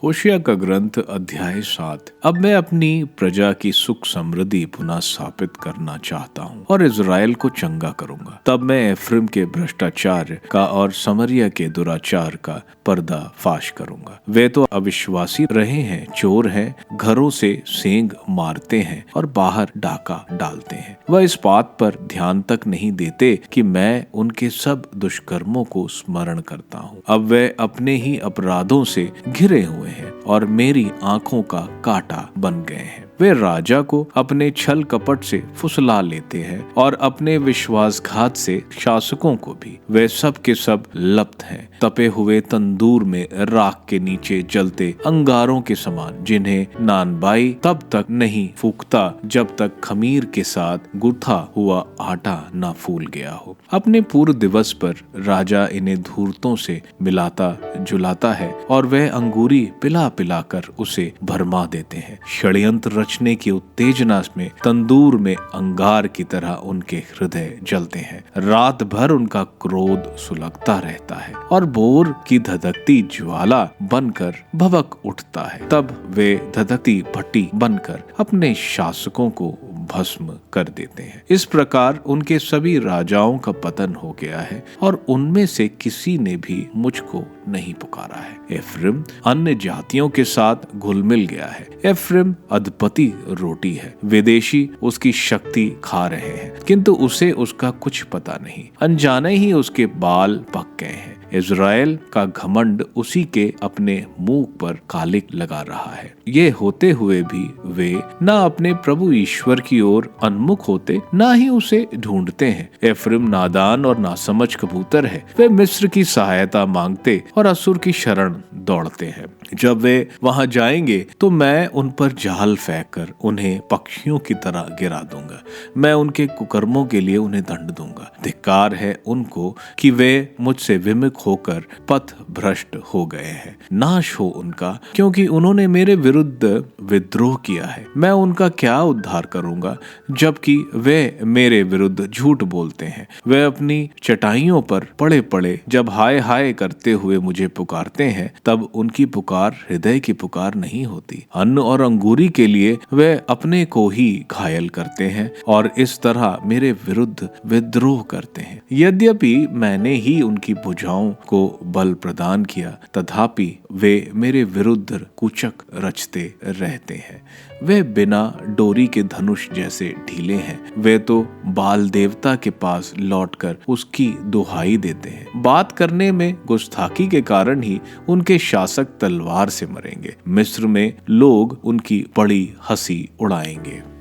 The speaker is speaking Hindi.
होशिया का ग्रंथ अध्याय 7। अब मैं अपनी प्रजा की सुख समृद्धि पुनः स्थापित करना चाहता हूँ और इज़राइल को चंगा करूंगा। तब मैं एफ्रेम के भ्रष्टाचार का और समरिया के दुराचार का पर्दा फाश करूंगा। वे तो अविश्वासी रहे हैं, चोर हैं, घरों से सेंग मारते हैं और बाहर डाका डालते हैं। वह इस बात पर ध्यान तक नहीं देते कि मैं उनके सब दुष्कर्मों को स्मरण करता हूँ। अब वे अपने ही अपराधों से घिरे हुए हैं और मेरी आंखों का कांटा बन गए हैं। वे राजा को अपने छल कपट से फुसला लेते हैं और अपने विश्वासघात से शासकों को भी। वे सब के सब लप्त हैं, तपे हुए तंदूर में राख के नीचे जलते अंगारों के समान, जिन्हें नानबाई तब तक नहीं फूकता जब तक खमीर के साथ गुथा हुआ आटा न फूल गया हो। अपने पूर्व दिवस पर राजा इन्हें धूर्तों से मिलाता जुलाता है और वह अंगूरी पिला पिला कर उसे भरमा देते हैं। षड्यंत्र रचने की उत्तेजना में तंदूर में अंगार की तरह उनके हृदय जलते हैं। रात भर उनका क्रोध सुलगता रहता है और बोर की धधकती ज्वाला बनकर भभक उठता है। तब वे धधकती भट्टी बनकर अपने शासकों को भस्म कर देते हैं। इस प्रकार उनके सभी राजाओं का पतन हो गया है और उनमें से किसी ने भी मुझको नहीं पुकारा है। एफ्रेम अन्य जातियों के साथ घुल मिल गया है। एफ्रेम अधपति रोटी है, विदेशी उसकी शक्ति खा रहे हैं, किंतु उसे उसका कुछ पता नहीं। अनजाने ही उसके बाल पक गए हैं। इज़राइल का घमंड उसी के अपने मुंह पर कालिक लगा रहा है। ये होते हुए भी वे न अपने प्रभु ईश्वर की ओर उन्मुख होते, न ही उसे ढूंढते हैं। एफ्रेम नादान और नासमझ कबूतर है। वे मिस्र की सहायता मांगते और असुर की शरण दौड़ते हैं। जब वे वहां जाएंगे तो मैं उन पर जाल फेंक कर उन्हें पक्षियों की तरह गिरा दूंगा। मैं उनके कुकर्मों के लिए उन्हें दंड दूंगा। धिक्कार है उनको कि वे मुझसे विमुख होकर पथ भ्रष्ट हो गए हैं। नाश हो उनका, क्योंकि उन्होंने मेरे विरुद्ध विद्रोह किया है। मैं उनका क्या उद्धार करूंगा, जबकि वे मेरे विरुद्ध झूठ बोलते हैं। वे अपनी चटाइयों पर पड़े पड़े जब हाय हाय करते हुए मुझे पुकारते हैं, तब उनकी पुकार हृदय की पुकार नहीं होती। अन्न और अंगूरी के लिए वे अपने को ही घायल करते हैं और इस तरह मेरे विरुद्ध विद्रोह करते हैं। यद्यपि मैंने ही उनकी भुजाओं को बल प्रदान किया, तथापि वे मेरे विरुद्ध कुचक रचते रहते हैं। वे बिना डोरी के धनुष जैसे ढीले हैं। वे तो बाल देवता के पास लौटकर उसकी दुहाई देते हैं। बात करने में गुस्ताखी के कारण ही उनके शासक तलवार से मरेंगे। मिस्र में लोग उनकी बड़ी हंसी उड़ाएंगे।